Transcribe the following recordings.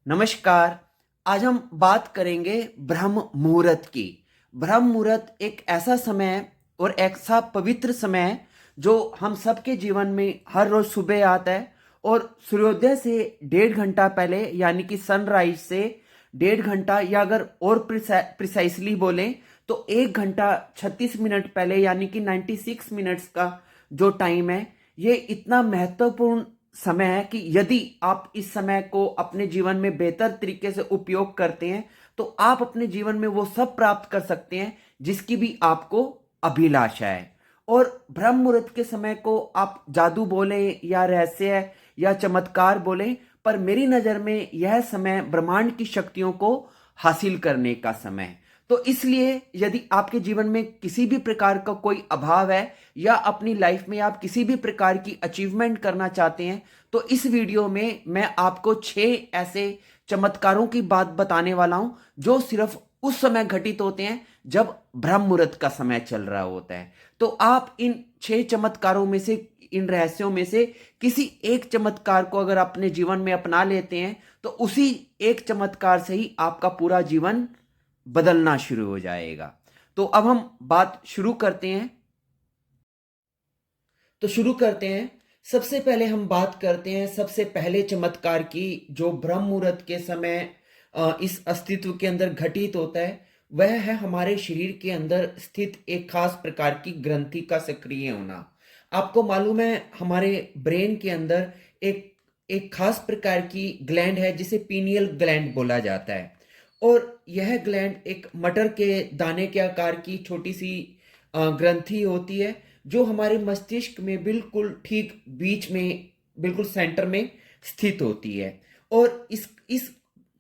नमस्कार। आज हम बात करेंगे ब्रह्म मुहूर्त की। ब्रह्म मुहूर्त एक ऐसा समय है और ऐसा पवित्र समय है जो हम सबके जीवन में हर रोज सुबह आता है। और सूर्योदय से 1.5 घंटा पहले यानी कि सनराइज से 1.5 घंटा, या अगर और प्रिसाइसली बोलें तो 1 घंटा 36 मिनट पहले यानी कि 96 मिनट्स का जो टाइम है, ये इतना महत्वपूर्ण समय है कि यदि आप इस समय को अपने जीवन में बेहतर तरीके से उपयोग करते हैं तो आप अपने जीवन में वो सब प्राप्त कर सकते हैं जिसकी भी आपको अभिलाषा है। और ब्रह्म मुहूर्त के समय को आप जादू बोले या रहस्य या चमत्कार बोले, पर मेरी नजर में यह समय ब्रह्मांड की शक्तियों को हासिल करने का समय है। तो इसलिए यदि आपके जीवन में किसी भी प्रकार का कोई अभाव है या अपनी लाइफ में आप किसी भी प्रकार की अचीवमेंट करना चाहते हैं, तो इस वीडियो में मैं आपको 6 ऐसे चमत्कारों की बात बताने वाला हूं जो सिर्फ उस समय घटित होते हैं जब ब्रह्म मुहूर्त का समय चल रहा होता है। तो आप इन 6 चमत्कारों में से, इन रहस्यों में से किसी एक चमत्कार को अगर अपने जीवन में अपना लेते हैं तो उसी एक चमत्कार से ही आपका पूरा जीवन बदलना शुरू हो जाएगा। तो अब हम बात शुरू करते हैं। सबसे पहले हम बात करते हैं सबसे पहले चमत्कार की, जो ब्रह्म मुहूर्त के समय इस अस्तित्व के अंदर घटित होता है। वह है हमारे शरीर के अंदर स्थित एक खास प्रकार की ग्रंथि का सक्रिय होना। आपको मालूम है हमारे ब्रेन के अंदर एक एक खास प्रकार की ग्लैंड है जिसे पीनियल ग्लैंड बोला जाता है। और यह ग्लैंड एक मटर के दाने के आकार की छोटी सी ग्रंथि होती है जो हमारे मस्तिष्क में बिल्कुल ठीक बीच में, बिल्कुल सेंटर में स्थित होती है। और इस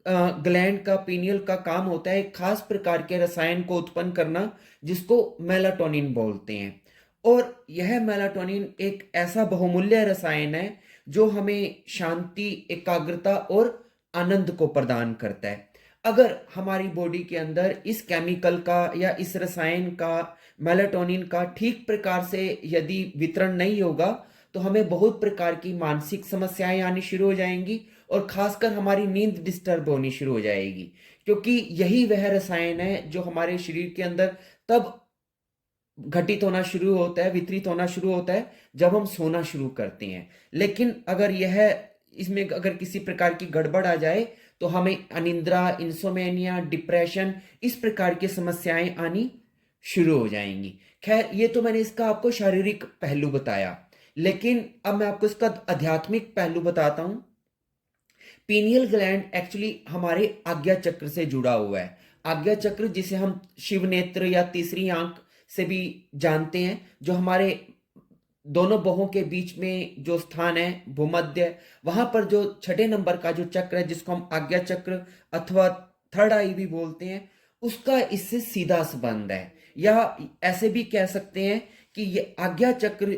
ग्लैंड का, पीनियल का काम होता है एक खास प्रकार के रसायन को उत्पन्न करना जिसको मेलाटोनिन बोलते हैं। और यह मेलाटोनिन एक ऐसा बहुमूल्य रसायन है जो हमें शांति, एकाग्रता और आनंद को प्रदान करता है। अगर हमारी बॉडी के अंदर इस केमिकल का या इस रसायन का, मेलाटोनिन का ठीक प्रकार से यदि वितरण नहीं होगा तो हमें बहुत प्रकार की मानसिक समस्याएं आनी शुरू हो जाएंगी और खासकर हमारी नींद डिस्टर्ब होनी शुरू हो जाएगी। क्योंकि यही वह रसायन है जो हमारे शरीर के अंदर तब घटित होना शुरू होता है, वितरित होना शुरू होता है जब हम सोना शुरू करते हैं। लेकिन अगर यह, इसमें अगर किसी प्रकार की गड़बड़ आ जाए तो हमें अनिद्रा, इंसोमेनिया, डिप्रेशन, इस प्रकार की समस्याएं आनी शुरू हो जाएंगी। खैर, ये तो मैंने इसका आपको शारीरिक पहलू बताया, लेकिन अब मैं आपको इसका आध्यात्मिक पहलू बताता हूं। पीनियल ग्लैंड एक्चुअली हमारे आज्ञा चक्र से जुड़ा हुआ है। आज्ञा चक्र जिसे हम शिव नेत्र या तीसरी आंख से भी जानते हैं, जो हमारे दोनों बाहों के बीच में जो स्थान है, भूमध्य, वहां पर जो 6 नंबर का जो चक्र है जिसको हम आज्ञा चक्र अथवा थर्ड आई भी बोलते हैं, उसका इससे सीधा संबंध है। या ऐसे भी कह सकते हैं कि ये आज्ञा चक्र,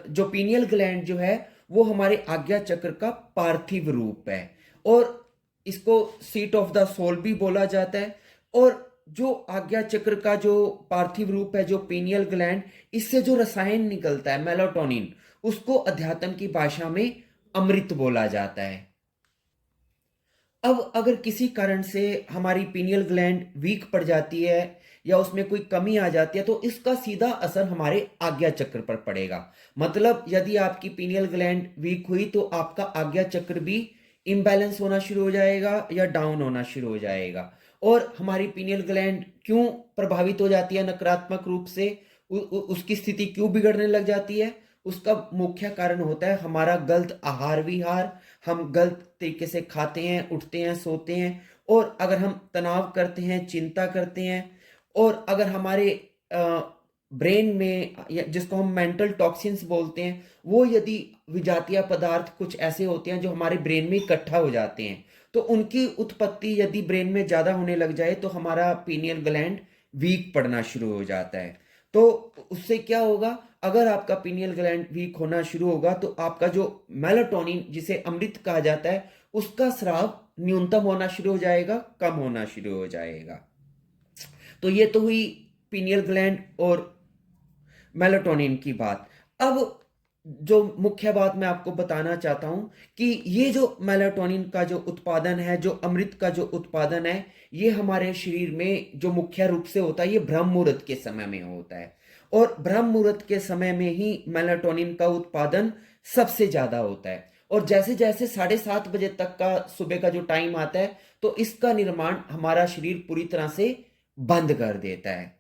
जो पीनियल ग्लैंड जो है, वो हमारे आज्ञा चक्र का पार्थिव रूप है। और इसको सीट ऑफ द सोल भी बोला जाता है। और जो आज्ञा चक्र का जो पार्थिव रूप है, जो पीनियल ग्लैंड, इससे जो रसायन निकलता है मेलाटोनिन, उसको अध्यात्म की भाषा में अमृत बोला जाता है। अब अगर किसी कारण से हमारी पीनियल ग्लैंड वीक पड़ जाती है या उसमें कोई कमी आ जाती है तो इसका सीधा असर हमारे आज्ञा चक्र पर पड़ेगा। मतलब यदि आपकी पीनियल ग्लैंड वीक हुई तो आपका आज्ञा चक्र भी इम्बैलेंस होना शुरू हो जाएगा या डाउन होना शुरू हो जाएगा। और हमारी पीनियल ग्लैंड क्यों प्रभावित हो जाती है नकारात्मक रूप से, उसकी स्थिति क्यों बिगड़ने लग जाती है? उसका मुख्य कारण होता है हमारा गलत आहार विहार। हम गलत तरीके से खाते हैं, उठते हैं, सोते हैं। और अगर हम तनाव करते हैं, चिंता करते हैं, और अगर हमारे ब्रेन में, जिसको हम मेंटल टॉक्सिन्स बोलते हैं, वो यदि विजातीय पदार्थ कुछ ऐसे होते हैं जो हमारे ब्रेन में इकट्ठा हो जाते हैं, तो उनकी उत्पत्ति यदि ब्रेन में ज्यादा होने लग जाए तो हमारा पीनियल ग्लैंड वीक पड़ना शुरू हो जाता है। तो उससे क्या होगा? अगर आपका पीनियल ग्लैंड वीक होना शुरू होगा तो आपका जो मेलाटोनिन, जिसे अमृत कहा जाता है, उसका स्राव न्यूनतम होना शुरू हो जाएगा, कम होना शुरू हो जाएगा। तो ये तो हुई पीनियल ग्लैंड और मेलाटोनिन की बात। अब जो मुख्य बात मैं आपको बताना चाहता हूं कि ये जो मेलाटोनिन का जो उत्पादन है, जो अमृत का जो उत्पादन है, ये हमारे शरीर में जो मुख्य रूप से होता है ये ब्रह्म मुहूर्त के समय में होता है। और ब्रह्म मुहूर्त के समय में ही मेलाटोनिन का उत्पादन सबसे ज्यादा होता है। और जैसे जैसे 7:30 बजे तक का सुबह का जो टाइम आता है, तो इसका निर्माण हमारा शरीर पूरी तरह से बंद कर देता है।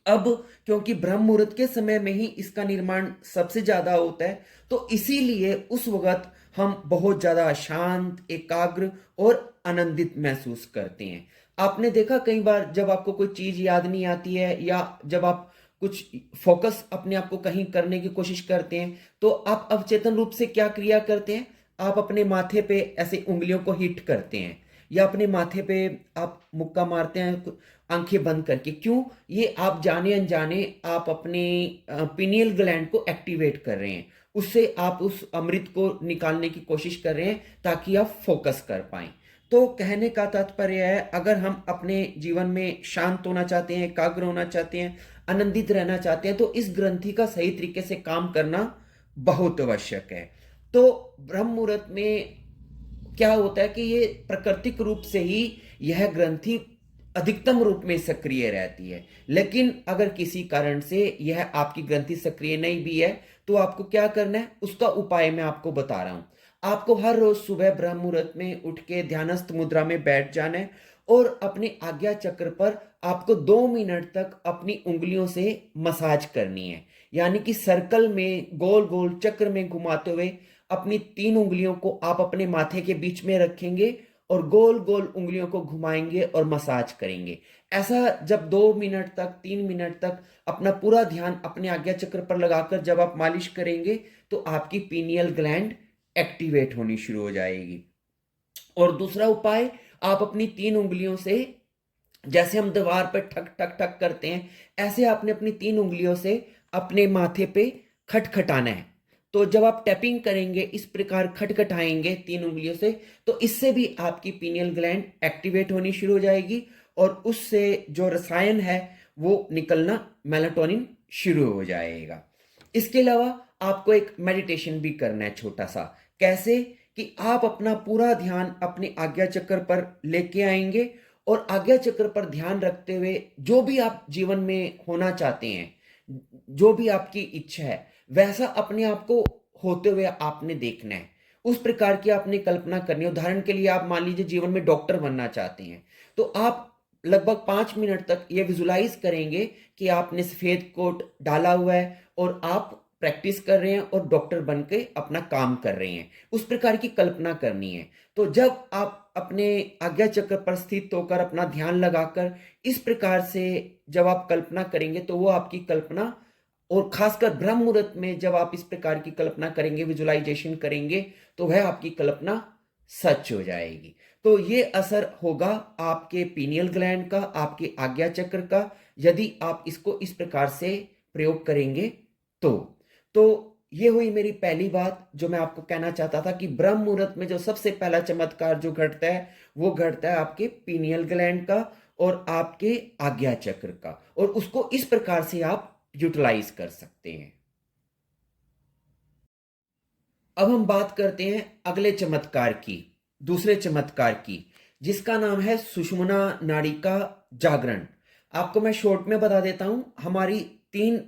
अब क्योंकि ब्रह्म मुहूर्त के समय में ही इसका निर्माण सबसे ज्यादा होता है, तो इसीलिए उस वक्त हम बहुत ज्यादा शांत, एकाग्र और आनंदित महसूस करते हैं। आपने देखा कई बार जब आपको कोई चीज याद नहीं आती है, या जब आप कुछ फोकस अपने आप को कहीं करने की कोशिश करते हैं, तो आप अवचेतन रूप से क्या क्रिया करते हैं? आप अपने माथे पे ऐसे उंगलियों को हिट करते हैं, या अपने माथे पे आप मुक्का मारते हैं आंखें बंद करके। क्यों? ये आप जाने अनजाने आप अपने पिनियल ग्लैंड को एक्टिवेट कर रहे हैं, उससे आप उस अमृत को निकालने की कोशिश कर रहे हैं ताकि आप फोकस कर पाएं। तो कहने का तात्पर्य है, अगर हम अपने जीवन में शांत होना चाहते हैं, एकाग्र होना चाहते हैं, आनंदित रहना चाहते हैं, तो इस ग्रंथि का सही तरीके से काम करना बहुत आवश्यक है। तो ब्रह्म मुहूर्त में क्या होता है कि ये प्राकृतिक रूप से ही यह ग्रंथि अधिकतम रूप में सक्रिय रहती है। लेकिन अगर किसी कारण से यह आपकी ग्रंथि सक्रिय नहीं भी है, तो आपको क्या करना है, उसका उपाय मैं आपको बता रहा हूं। आपको हर रोज सुबह ब्रह्म मुहूर्त में उठ के ध्यानस्थ मुद्रा में बैठ जाना है, और अपने आज्ञा चक्र पर आपको 2 मिनट तक अपनी उंगलियों से मसाज करनी है। यानी कि सर्कल में गोल गोल चक्र में घुमाते हुए अपनी 3 उंगलियों को आप अपने माथे के बीच में रखेंगे, और गोल गोल उंगलियों को घुमाएंगे और मसाज करेंगे। ऐसा जब 2 मिनट तक, 3 मिनट तक अपना पूरा ध्यान अपने आज्ञा चक्र पर लगाकर जब आप मालिश करेंगे, तो आपकी पीनियल ग्लैंड एक्टिवेट होनी शुरू हो जाएगी। और दूसरा उपाय, आप अपनी 3 उंगलियों से, जैसे हम दीवार पर ठक ठक ठक करते हैं, ऐसे आपने अपनी 3 उंगलियों से अपने माथे पे खटखटाना है। तो जब आप टैपिंग करेंगे, इस प्रकार खटखटाएंगे 3 उंगलियों से, तो इससे भी आपकी पीनियल ग्लैंड एक्टिवेट होनी शुरू हो जाएगी, और उससे जो रसायन है वो निकलना, मेलाटोनिन, शुरू हो जाएगा। इसके अलावा आपको एक मेडिटेशन भी करना है छोटा सा। कैसे? कि आप अपना पूरा ध्यान अपने आज्ञा चक्र पर लेके आएंगे, और आज्ञा चक्र पर ध्यान रखते हुए जो भी आप जीवन में होना चाहते हैं, जो भी आपकी इच्छा है, वैसा अपने आप को होते हुए आपने देखना है। उस प्रकार की आपने कल्पना करनी है। उदाहरण के लिए आप मान लीजिए जीवन में डॉक्टर बनना चाहते हैं, तो आप लगभग 5 मिनट तक ये विजुलाइज करेंगे कि आपने सफेद कोट डाला हुआ है, और आप प्रैक्टिस कर रहे हैं और डॉक्टर बन के अपना काम कर रहे हैं। उस प्रकार की कल्पना करनी है। तो जब आप अपने आज्ञा चक्र पर स्थित होकर अपना ध्यान लगाकर इस प्रकार से जब आप कल्पना करेंगे, तो वो आपकी कल्पना, और खासकर ब्रह्म मुहूर्त में जब आप इस प्रकार की कल्पना करेंगे, विजुलाइजेशन करेंगे, तो वह आपकी कल्पना सच हो जाएगी। तो ये असर होगा आपके पीनियल ग्लैंड का, आपके आज्ञा चक्र का, यदि आप इसको इस प्रकार से प्रयोग करेंगे। तो ये हुई मेरी पहली बात जो मैं आपको कहना चाहता था, कि ब्रह्म मुहूर्त में जो सबसे पहला चमत्कार जो घटता है, वो घटता है आपके पीनियल ग्लैंड का और आपके आज्ञा चक्र का, और उसको इस प्रकार से आप यूटिलाइज कर सकते हैं। अब हम बात करते हैं अगले चमत्कार की, दूसरे चमत्कार की, जिसका नाम है सुषुम्ना नाड़ी का जागरण। आपको मैं शॉर्ट में बता देता हूं। हमारी 3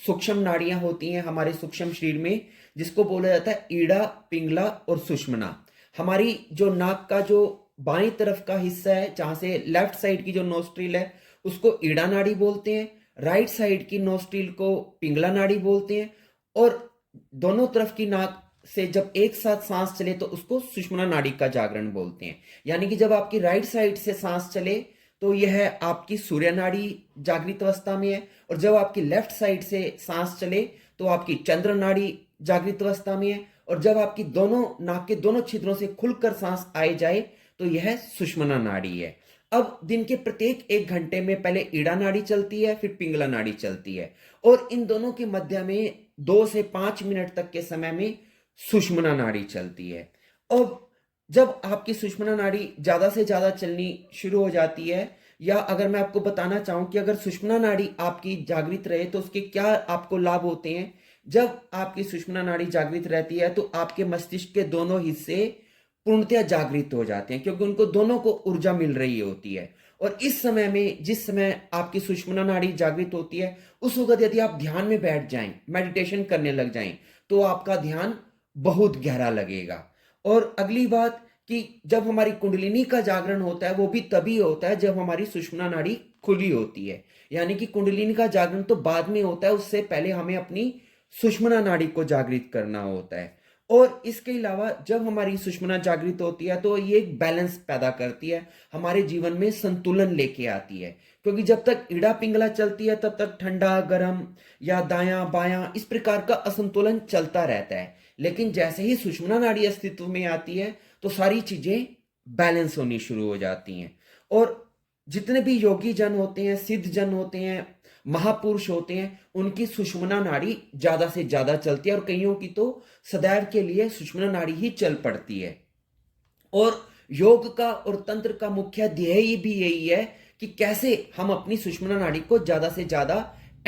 सूक्ष्म नाड़ियां होती हैं हमारे सूक्ष्म शरीर में, जिसको बोला जाता है ईड़ा, पिंगला और सुषुम्ना। हमारी जो नाक का जो बाईं तरफ का हिस्सा है, जहां से लेफ्ट साइड की जो नोस्ट्रिल है, उसको ईड़ा नाड़ी बोलते हैं। राइट साइड की नोस्ट्रिल को पिंगला नाड़ी बोलते हैं। और दोनों तरफ की नाक से जब एक साथ सांस चले, तो उसको सुषुम्ना नाड़ी का जागरण बोलते हैं। यानी कि जब आपकी राइट साइड से सांस चले, तो यह आपकी सूर्य नाड़ी जागृत अवस्था में है, और जब आपकी लेफ्ट साइड से सांस चले, तो आपकी चंद्र नाड़ी जागृत अवस्था में है, और जब आपकी दोनों नाक के दोनों छिद्रों से खुलकर सांस आए जाए, तो यह सुषुम्ना नाड़ी है। अब दिन के प्रत्येक 1 घंटे में पहले ईड़ा नाड़ी चलती है, फिर पिंगला नाड़ी चलती है, और इन दोनों के मध्य में 2 से 5 मिनट तक के समय में सुषुम्ना नाड़ी चलती है। अब जब आपकी सुषुम्ना नाड़ी ज्यादा से ज्यादा चलनी शुरू हो जाती है, या अगर मैं आपको बताना चाहूं कि अगर सुषुम्ना नाड़ी आपकी जागृत रहे, तो उसके क्या आपको लाभ होते हैं। जब आपकी सुषुम्ना नाड़ी जागृत रहती है तो आपके मस्तिष्क के दोनों हिस्से पूर्णतया जागृत हो जाते हैं, क्योंकि उनको दोनों को ऊर्जा मिल रही होती है। और इस समय में, जिस समय आपकी सुषुम्ना नाड़ी जागृत होती है, उस वक्त यदि आप ध्यान में बैठ जाएं, मेडिटेशन करने लग जाएं, तो आपका ध्यान बहुत गहरा लगेगा। और अगली बात कि जब हमारी कुंडलिनी का जागरण होता है, वो भी तभी होता है जब हमारी सुषुम्ना नाड़ी खुली होती है। यानी कि कुंडलिनी का जागरण तो बाद में होता है, उससे पहले हमें अपनी सुषुम्ना नाड़ी को जागृत करना होता है। और इसके अलावा जब हमारी सुषुम्ना जागृत होती है तो ये एक बैलेंस पैदा करती है, हमारे जीवन में संतुलन लेके आती है। क्योंकि जब तक इड़ा पिंगला चलती है तब तक ठंडा गर्म या दायां बायां इस प्रकार का असंतुलन चलता रहता है। लेकिन जैसे ही सुषुम्ना नाड़ी अस्तित्व में आती है तो सारी चीजें बैलेंस होनी शुरू हो जाती हैं। और जितने भी योगी जन होते हैं, सिद्ध जन होते हैं, महापुरुष होते हैं, उनकी सुषुम्ना नाड़ी ज्यादा से ज्यादा चलती है, और कईयों की तो सदैव के लिए सुषुम्ना नाड़ी ही चल पड़ती है। और योग का और तंत्र का मुख्य ध्येय भी यही है कि कैसे हम अपनी सुषुम्ना नाड़ी को ज्यादा से ज्यादा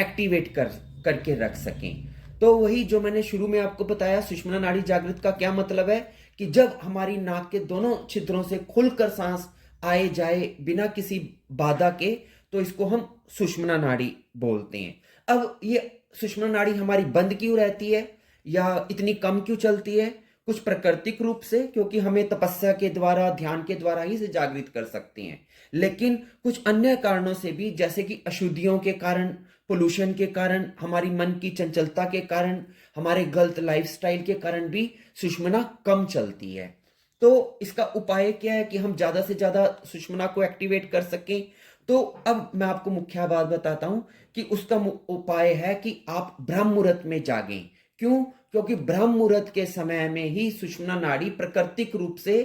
एक्टिवेट करके रख सकें। तो वही जो मैंने शुरू में आपको बताया, सुषुम्ना नाड़ी जागृत का क्या मतलब है कि जब हमारी नाक के दोनों छिद्रों से खुलकर सांस आए जाए बिना किसी बाधा के, तो इसको हम सुषुम्ना नाड़ी बोलते हैं। अब ये सुषुम्ना नाड़ी हमारी बंद क्यों रहती है या इतनी कम क्यों चलती है? कुछ प्राकृतिक रूप से, क्योंकि हमें तपस्या के द्वारा, ध्यान के द्वारा ही इसे जागृत कर सकते हैं। लेकिन कुछ अन्य कारणों से भी, जैसे कि अशुद्धियों के कारण, पोल्यूशन के कारण, हमारी मन की चंचलता के कारण, हमारे गलत लाइफस्टाइल के कारण भी सुषुम्ना कम चलती है। तो इसका उपाय क्या है कि हम ज्यादा से ज्यादा सुषुम्ना को एक्टिवेट कर सकें? तो अब मैं आपको मुख्य बात बताता हूं कि उसका उपाय है कि आप ब्रह्म मुहूर्त में जागें। क्यों? क्योंकि ब्रह्म मुहूर्त के समय में ही सुषुम्ना नाड़ी प्राकृतिक रूप से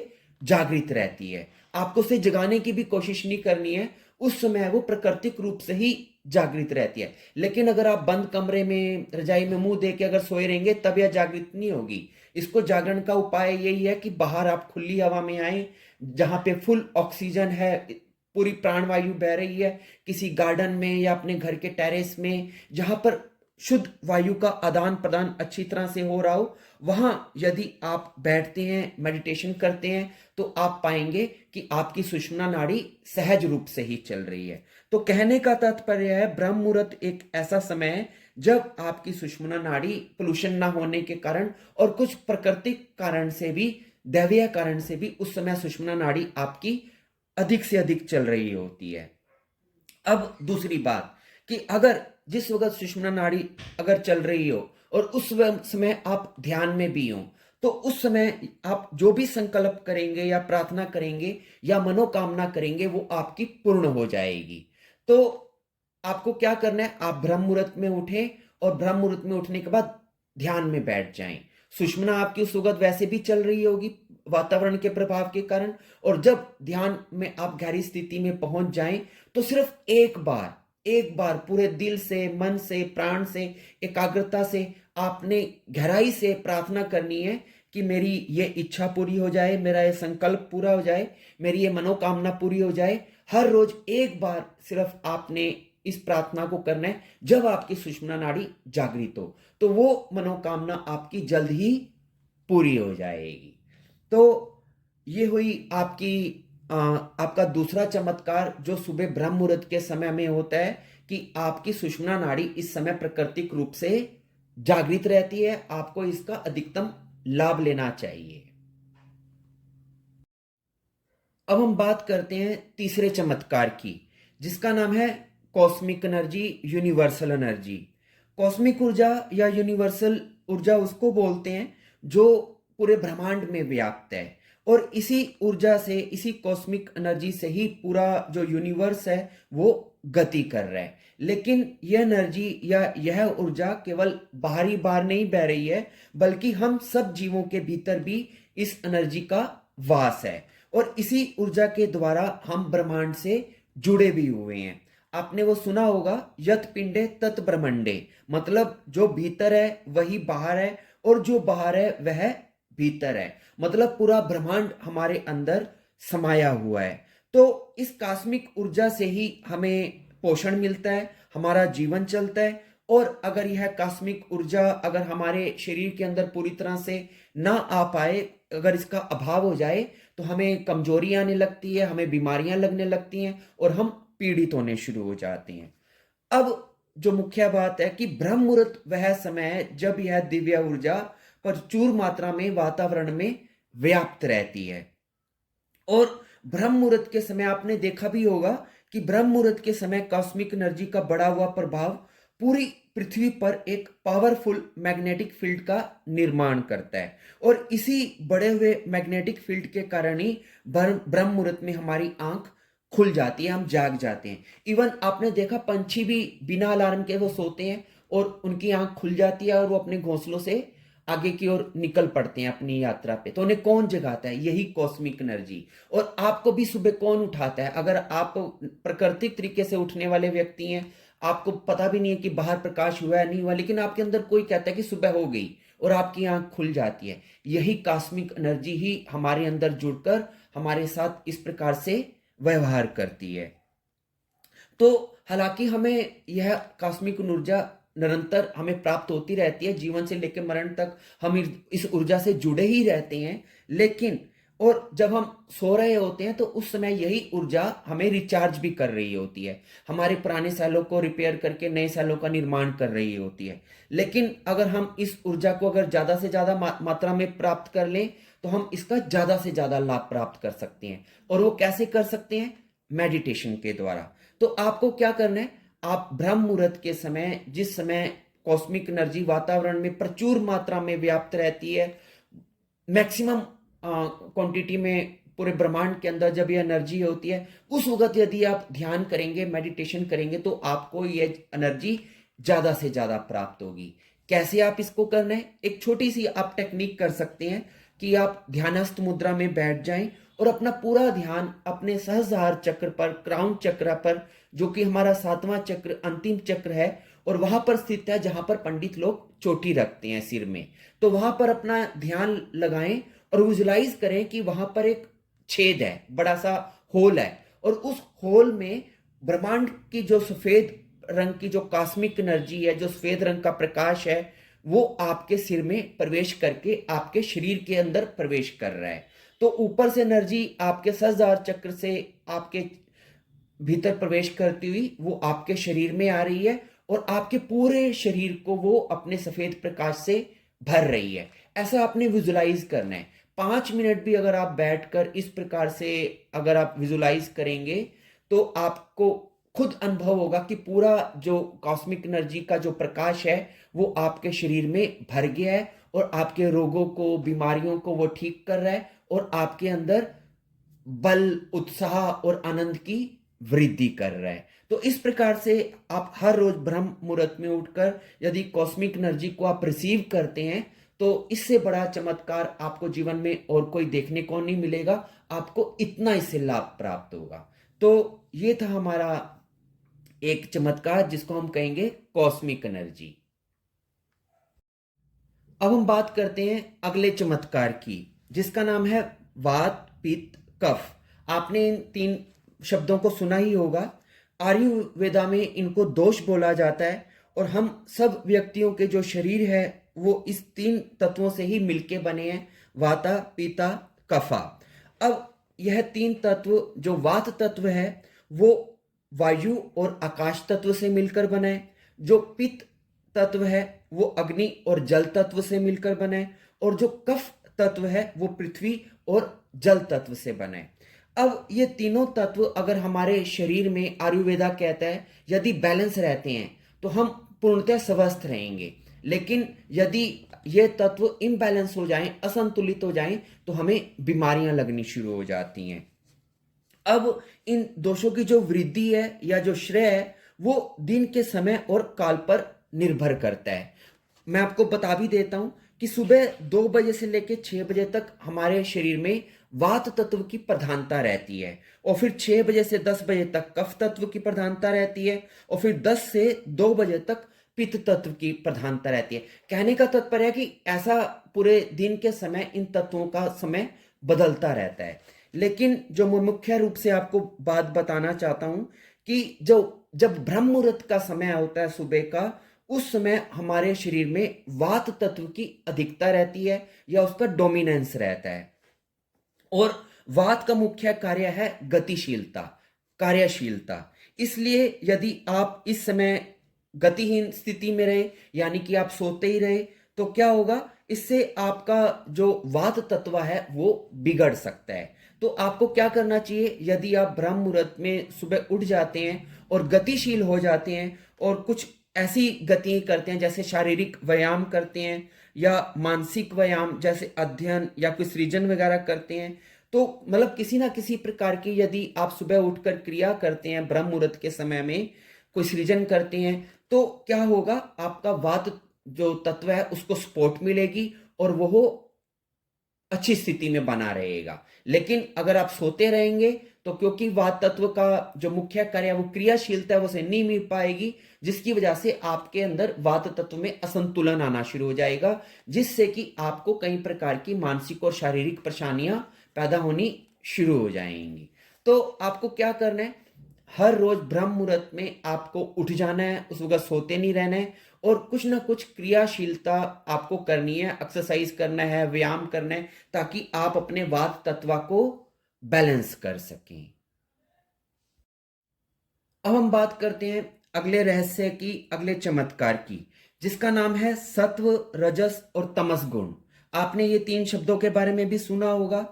जागृत रहती है। आपको उसे जगाने की भी कोशिश नहीं करनी है, उस समय वो प्राकृतिक रूप से ही जागृत रहती है। लेकिन अगर आप बंद कमरे में, रजाई में मुंह दे के अगर सोए रहेंगे, तब यह जागृत नहीं होगी। इसको जागरण का उपाय यही है कि बाहर आप खुली हवा में आए, जहां पे फुल ऑक्सीजन है, पूरी प्राणवायु बह रही है, किसी गार्डन में या अपने घर के टेरेस में, जहां पर शुद्ध वायु का आदान प्रदान अच्छी तरह से हो रहा हो, वहां यदि आप बैठते हैं, मेडिटेशन करते हैं, तो आप पाएंगे कि आपकी सुषुम्ना नाड़ी सहज रूप से ही चल रही है। तो कहने का तात्पर्य है, ब्रह्म मुहूर्त एक ऐसा समय है जब आपकी सुषुम्ना नाड़ी पोल्यूशन ना होने के कारण और कुछ प्राकृतिक कारण से भी, दैवीय कारण से भी, उस समय सुषुम्ना नाड़ी आपकी अधिक से अधिक चल रही होती है। अब दूसरी बात कि अगर जिस वक्त सुषुम्ना नाड़ी अगर चल रही हो और उस समय आप ध्यान में भी हो, तो उस समय आप जो भी संकल्प करेंगे या प्रार्थना करेंगे या मनोकामना करेंगे, वो आपकी पूर्ण हो जाएगी। तो आपको क्या करना है, आप ब्रह्म मुहूर्त में उठें और ब्रह्म मुहूर्त में उठने के बाद ध्यान में बैठ जाएं। सुषुम्ना आपकी उस वक्त वैसे भी चल रही होगी वातावरण के प्रभाव के कारण, और जब ध्यान में आप गहरी स्थिति में पहुंच जाएं, तो सिर्फ एक बार पूरे दिल से, मन से, प्राण से, एकाग्रता से आपने गहराई से प्रार्थना करनी है कि मेरी ये इच्छा पूरी हो जाए, मेरा ये संकल्प पूरा हो जाए, मेरी ये मनोकामना पूरी हो जाए। हर रोज एक बार सिर्फ आपने इस प्रार्थना को करना है। जब आपकी सुषुम्ना नाड़ी जागृत हो, तो वो मनोकामना आपकी जल्द ही पूरी हो जाएगी। तो ये हुई आपका दूसरा चमत्कार, जो सुबह ब्रह्म मुहूर्त के समय में होता है कि आपकी सुषुम्ना नाड़ी इस समय प्राकृतिक रूप से जागृत रहती है। आपको इसका अधिकतम लाभ लेना चाहिए। अब हम बात करते हैं तीसरे चमत्कार की, जिसका नाम है cosmic energy, universal energy. Cosmic ऊर्जा या यूनिवर्सल ऊर्जा उसको बोलते हैं जो पूरे ब्रह्मांड में व्याप्त है, और इसी ऊर्जा से, इसी कॉस्मिक एनर्जी से ही पूरा जो यूनिवर्स है वो गति कर रहा है। लेकिन यह एनर्जी या यह ऊर्जा केवल बाहरी बाहर नहीं बह रही है, बल्कि हम सब जीवों के भीतर भी इस एनर्जी का वास है, और इसी ऊर्जा के द्वारा हम ब्रह्मांड से जुड़े भी हुए हैं। आपने वो सुना होगा, यत पिंडे तत् ब्रह्मंडे, मतलब जो भीतर है वही बाहर है, और जो बाहर है वह भीतर है। मतलब पूरा ब्रह्मांड हमारे अंदर समाया हुआ है। तो इस कॉस्मिक ऊर्जा से ही हमें पोषण मिलता है, हमारा जीवन चलता है, और अगर यह कॉस्मिक ऊर्जा अगर हमारे शरीर के अंदर पूरी तरह से ना आ पाए, अगर इसका अभाव हो जाए, तो हमें कमजोरी आने लगती है, हमें बीमारियां लगने लगती हैं और हम पीड़ित होने शुरू हो जाते हैं। अब जो मुख्य बात है कि ब्रह्म मुहूर्त वह समय है जब यह दिव्य ऊर्जा प्रचुर मात्रा में वातावरण में व्याप्त रहती है। और ब्रह्म मुहूर्त के समय आपने देखा भी होगा कि ब्रह्म मुहूर्त के समय कॉस्मिक एनर्जी का बढ़ा हुआ प्रभाव पूरी पृथ्वी पर एक पावरफुल मैग्नेटिक फील्ड का निर्माण करता है। और इसी बढ़े हुए मैग्नेटिक फील्ड के कारण ही ब्रह्म मुहूर्त में हमारी आंख खुल जाती है, हम जाग जाते हैं। इवन आपने देखा पंछी भी बिना अलार्म के वो सोते हैं और उनकी आंख खुल जाती है और वो अपने घोंसलों से आगे की ओर निकल पड़ते हैं अपनी यात्रा पे। तो उन्हें कौन जगाता है? यही कॉस्मिक एनर्जी। और आपको भी सुबह कौन उठाता है? अगर आप प्राकृतिक तरीके से उठने वाले व्यक्ति हैं, आपको पता भी नहीं है कि बाहर प्रकाश हुआ है नहीं हुआ, लेकिन आपके अंदर कोई कहता है कि सुबह हो गई और आपकी आंख खुल जाती है, यही कॉस्मिक एनर्जी ही हमारे अंदर जुड़कर हमारे साथ इस प्रकार से व्यवहार करती है। तो हालांकि हमें यह कॉस्मिक ऊर्जा निरंतर हमें प्राप्त होती रहती है, जीवन से लेकर मरण तक हम इस ऊर्जा से जुड़े ही रहते हैं। लेकिन और जब हम सो रहे होते हैं तो उस समय यही ऊर्जा हमें रिचार्ज भी कर रही होती है, हमारे पुराने सेलों को रिपेयर करके नए सेलों का निर्माण कर रही होती है। लेकिन अगर हम इस ऊर्जा को अगर ज्यादा से ज्यादा मात्रा में प्राप्त कर लें तो हम इसका ज्यादा से ज्यादा लाभ प्राप्त कर सकते हैं। और वो कैसे कर सकते हैं? मेडिटेशन के द्वारा। तो आपको क्या करना है? आप ब्रह्म मुहूर्त के समय, जिस समय कॉस्मिक एनर्जी वातावरण में प्रचुर मात्रा में व्याप्त रहती है, मैक्सिमम क्वांटिटी में पूरे ब्रह्मांड के अंदर जब ये एनर्जी होती है, उस वक्त यदि आप ध्यान करेंगे, मेडिटेशन करेंगे, तो आपको ये एनर्जी ज्यादा से ज्यादा प्राप्त होगी। कैसे आप इसको करना है? एक छोटी सी आप टेक्निक कर सकते हैं कि आप ध्यानस्थ मुद्रा में बैठ जाएं और अपना पूरा ध्यान अपने सहस्रार चक्र पर, क्राउन चक्र पर, जो कि हमारा सातवां चक्र, अंतिम चक्र है, और वहां पर स्थित है जहां पर पंडित लोग चोटी रखते हैं सिर में। तो वहां पर अपना ध्यान लगाएं और विजुलाइज करें कि वहां पर एक छेद है, बड़ा सा होल है, और उस होल में ब्रह्मांड की जो सफेद रंग की जो कॉस्मिक एनर्जी है, जो सफेद रंग का प्रकाश है, वो आपके सिर में प्रवेश करके आपके शरीर के अंदर प्रवेश कर रहा है। तो ऊपर से एनर्जी आपके सहस्रार चक्र से आपके भीतर प्रवेश करती हुई वो आपके शरीर में आ रही है और आपके पूरे शरीर को वो अपने सफेद प्रकाश से भर रही है। ऐसा आपने विजुलाइज करना है। 5 मिनट भी अगर आप बैठकर इस प्रकार से अगर आप विजुलाइज करेंगे तो आपको खुद अनुभव होगा कि पूरा जो कॉस्मिक एनर्जी का जो प्रकाश है वो आपके शरीर में भर गया है और आपके रोगों को, बीमारियों को वो ठीक कर रहा है और आपके अंदर बल, उत्साह और आनंद की वृद्धि कर रहा है। तो इस प्रकार से आप हर रोज ब्रह्म मुहूर्त में उठकर यदि कॉस्मिक एनर्जी को आप रिसीव करते हैं तो इससे बड़ा चमत्कार आपको जीवन में और कोई देखने को नहीं मिलेगा। आपको इतना इससे लाभ प्राप्त होगा। तो ये था हमारा एक चमत्कार जिसको हम कहेंगे कॉस्मिक एनर्जी। अब हम बात करते हैं अगले चमत्कार की, जिसका नाम है वात, पित्त, कफ। आपने इन 3 शब्दों को सुना ही होगा। आयुर्वेदा में इनको दोष बोला जाता है और हम सब व्यक्तियों के जो शरीर है वो इस 3 तत्वों से ही मिलके बने हैं, वाता, पिता, कफा। अब यह 3 तत्व, जो वात तत्व है वो वायु और आकाश तत्व से मिलकर बना है, जो पित्त तत्व है वो अग्नि और जल तत्व से मिलकर बना है, और जो कफ तत्व है वो पृथ्वी और जल तत्व से बना है। अब ये तीनों तत्व अगर हमारे शरीर में, आयुर्वेदा कहता है, यदि बैलेंस रहते हैं तो हम पूर्णतः स्वस्थ रहेंगे। लेकिन यदि ये तत्व इम्बैलेंस हो जाएं, असंतुलित हो जाएं, तो हमें बीमारियां लगनी शुरू हो जाती हैं। अब इन दोषों की जो वृद्धि है या जो श्रेय है वो दिन के समय और काल पर निर्भर करता है। मैं आपको बता भी देता हूं कि सुबह 2 बजे से लेकर 6 बजे तक हमारे शरीर में वात तत्व की प्रधानता रहती है, और फिर 6 बजे से 10 बजे तक कफ तत्व की प्रधानता रहती है, और फिर 10 से 2 बजे तक पित्त तत्व की प्रधानता रहती है। कहने का तात्पर्य है कि ऐसा पूरे दिन के समय इन तत्वों का समय बदलता रहता है। लेकिन जो मैं मुख्य रूप से आपको बात बताना चाहता हूं कि जो जब ब्रह्म मुहूर्त का समय होता है सुबह का, उस समय हमारे शरीर में वात तत्व की अधिकता रहती है या उसका डोमिनेंस रहता है। और वात का मुख्य कार्य है गतिशीलता, कार्यशीलता। इसलिए यदि आप इस समय गतिहीन स्थिति में रहे, यानी कि आप सोते ही रहे, तो क्या होगा, इससे आपका जो वात तत्व है वो बिगड़ सकता है। तो आपको क्या करना चाहिए, यदि आप ब्रह्म मुहूर्त में सुबह उठ जाते हैं और गतिशील हो जाते हैं और कुछ ऐसी गति करते हैं जैसे शारीरिक व्यायाम करते हैं या मानसिक व्यायाम जैसे अध्ययन या कोई सृजन वगैरह करते हैं, तो मतलब किसी ना किसी प्रकार की यदि आप सुबह उठकर क्रिया करते हैं ब्रह्म मुहूर्त के समय में, कोई सृजन करते हैं, तो क्या होगा, आपका वात जो तत्व है उसको सपोर्ट मिलेगी और वो अच्छी स्थिति में बना रहेगा। लेकिन अगर आप सोते रहेंगे तो क्योंकि वात तत्व का जो मुख्य कार्य है वो क्रियाशीलता है, वो से नहीं मिल पाएगी, जिसकी वजह से आपके अंदर वात तत्व में असंतुलन आना शुरू हो जाएगा, जिससे कि आपको कई प्रकार की मानसिक और शारीरिक परेशानियां पैदा होनी शुरू हो जाएंगी। तो आपको क्या करना है, हर रोज ब्रह्म मुहूर्त में आपको उठ जाना है, उस वक्त सोते नहीं रहना है और कुछ ना कुछ क्रियाशीलता आपको करनी है, एक्सरसाइज करना है, व्यायाम करना है, ताकि आप अपने वात तत्व को बैलेंस कर सकें। अब हम बात करते हैं अगले रहस्य की, अगले चमत्कार की, जिसका नाम है सत्व, रजस और तमस गुण। आपने ये तीन शब्दों के बारे में भी सुना होगा।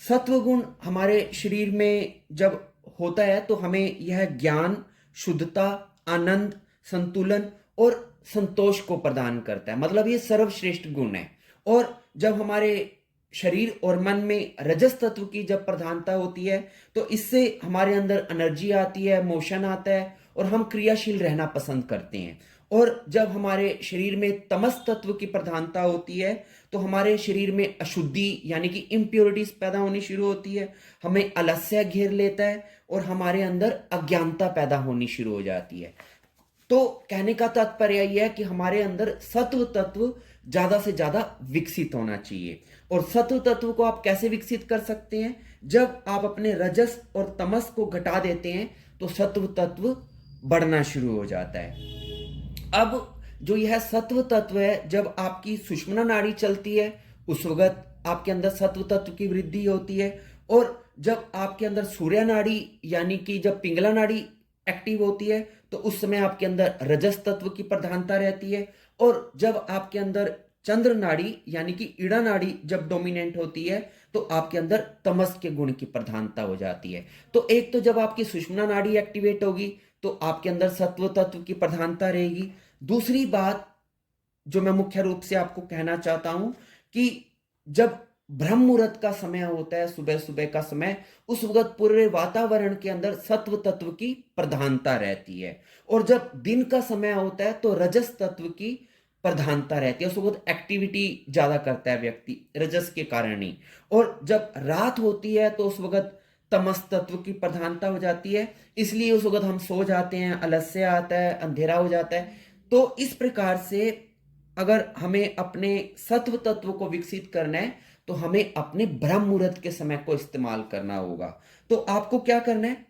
सत्व गुण हमारे शरीर में जब होता है तो हमें यह ज्ञान, शुद्धता, आनंद, संतुलन और संतोष को प्रदान करता है, मतलब ये सर्वश्रेष्ठ गुण है। और जब हमारे शरीर और मन में रजस तत्व की जब प्रधानता होती है तो इससे हमारे अंदर एनर्जी आती है, मोशन आता है और हम क्रियाशील रहना पसंद करते हैं। और जब हमारे शरीर में तमस तत्व की प्रधानता होती है तो हमारे शरीर में अशुद्धि यानी कि इम्प्योरिटीज पैदा होनी शुरू होती है, हमें आलस्य घेर लेता है और हमारे अंदर अज्ञानता पैदा होनी शुरू हो जाती है। तो कहने का तात्पर्य यह है कि हमारे अंदर सत्व तत्व ज्यादा से ज्यादा विकसित होना चाहिए। और सत्व तत्व को आप कैसे विकसित कर सकते हैं, जब आप अपने रजस और तमस को घटा देते हैं तो सत्व तत्व बढ़ना शुरू हो जाता है। अब जो यह सत्व तत्व है, जब आपकी सुषुम्ना नाड़ी चलती है उस वक्त आपके अंदर सत्व तत्व की वृद्धि होती है। और जब आपके अंदर सूर्य नाड़ी यानी कि जब पिंगला नाड़ी एक्टिव होती है तो उस समय आपके अंदर रजस तत्व की प्रधानता रहती है। और जब आपके अंदर चंद्र नाड़ी यानी कि ईड़ा नाड़ी जब डोमिनेंट होती है तो आपके अंदर तमस के गुण की प्रधानता हो जाती है। तो एक तो जब आपकी सुषुम्ना नाड़ी एक्टिवेट होगी तो आपके अंदर सत्व तत्व की प्रधानता रहेगी। दूसरी बात जो मैं मुख्य रूप से आपको कहना चाहता हूं कि जब ब्रह्म मुहूर्त का समय होता है, सुबह सुबह का समय, उस वक्त पूरे वातावरण के अंदर सत्व तत्व की प्रधानता रहती है। और जब दिन का समय होता है तो रजस तत्व की प्रधानता रहती है, उस वक्त एक्टिविटी ज्यादा करता है व्यक्ति रजस के कारण ही। और जब रात होती है तो उस वक्त तमस तत्व की प्रधानता हो जाती है, इसलिए उस वक्त हम सो जाते हैं, आलस्य आता है, अंधेरा हो जाता है। तो इस प्रकार से अगर हमें अपने सत्व तत्व को विकसित करना है तो हमें अपने ब्रह्म मुहूर्त के समय को इस्तेमाल करना होगा। तो आपको क्या करना है,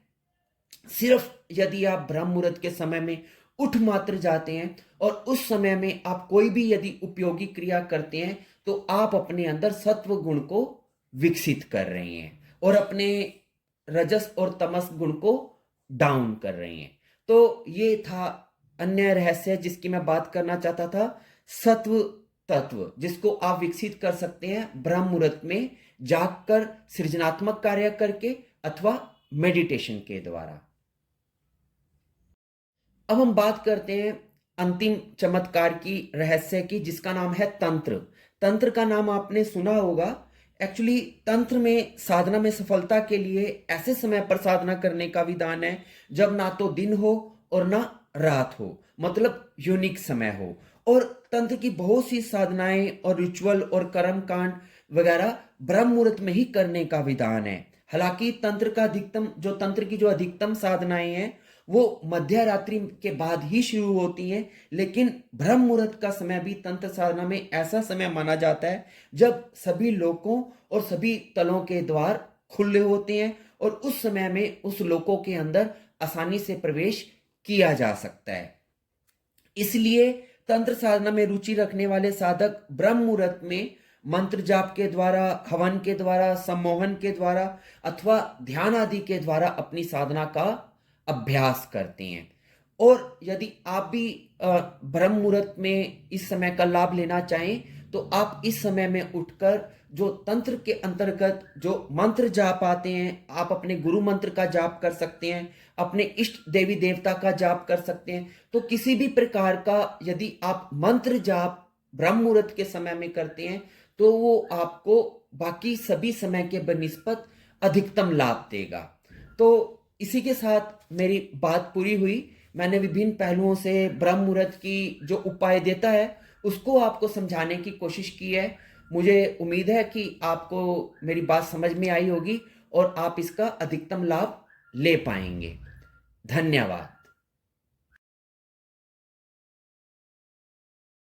सिर्फ यदि आप ब्रह्म मुहूर्त के समय में उठ मात्र जाते हैं और उस समय में आप कोई भी यदि उपयोगी क्रिया करते हैं तो आप अपने अंदर सत्व गुण को विकसित कर रहे हैं और अपने रजस और तमस गुण को डाउन कर रहे हैं। तो ये था अन्य रहस्य जिसकी मैं बात करना चाहता था, सत्व तत्व जिसको आप विकसित कर सकते हैं ब्रह्म मुहूर्त में जागकर, सृजनात्मक कार्य करके अथवा मेडिटेशन के द्वारा। अब हम बात करते हैं अंतिम चमत्कार की, रहस्य की, जिसका नाम है तंत्र। तंत्र का नाम आपने सुना होगा। एक्चुअली तंत्र में साधना में सफलता के लिए ऐसे समय पर साधना करने का विधान है जब ना तो दिन हो और ना रात हो, मतलब यूनिक समय हो। और तंत्र की बहुत सी साधनाएं और रिचुअल और कर्म कांड वगैरह ब्रह्म मुहूर्त में ही करने का विधान है। हालांकि तंत्र की जो अधिकतम साधनाएं हैं वो मध्य रात्रि के बाद ही शुरू होती हैं, लेकिन ब्रह्म मुहूर्त का समय भी तंत्र साधना में ऐसा समय माना जाता है जब सभी लोकों और सभी तलों के द्वार खुले होते हैं और उस समय में उस लोकों के अंदर आसानी से प्रवेश किया जा सकता है। इसलिए तंत्र साधना में रुचि रखने वाले साधक ब्रह्म मुहूर्त में मंत्र जाप के द्वारा, हवन के द्वारा, सम्मोहन के द्वारा अथवा ध्यान आदि के द्वारा अपनी साधना का अभ्यास करते हैं। और यदि आप भी ब्रह्म मुहूर्त में इस समय का लाभ लेना चाहें तो आप इस समय में उठकर जो तंत्र के अंतर्गत जो मंत्र जाप आते हैं, आप अपने गुरु मंत्र का जाप कर सकते हैं, अपने इष्ट देवी देवता का जाप कर सकते हैं। तो किसी भी प्रकार का यदि आप मंत्र जाप ब्रह्म मुहूर्त के समय में करते हैं तो वो आपको बाकी सभी समय के बनिस्पत अधिकतम लाभ देगा। तो इसी के साथ मेरी बात पूरी हुई। मैंने विभिन्न पहलुओं से ब्रह्म मुहूर्त की जो उपाय देता है उसको आपको समझाने की कोशिश की है। मुझे उम्मीद है कि आपको मेरी बात समझ में आई होगी और आप इसका अधिकतम लाभ ले पाएंगे। धन्यवाद।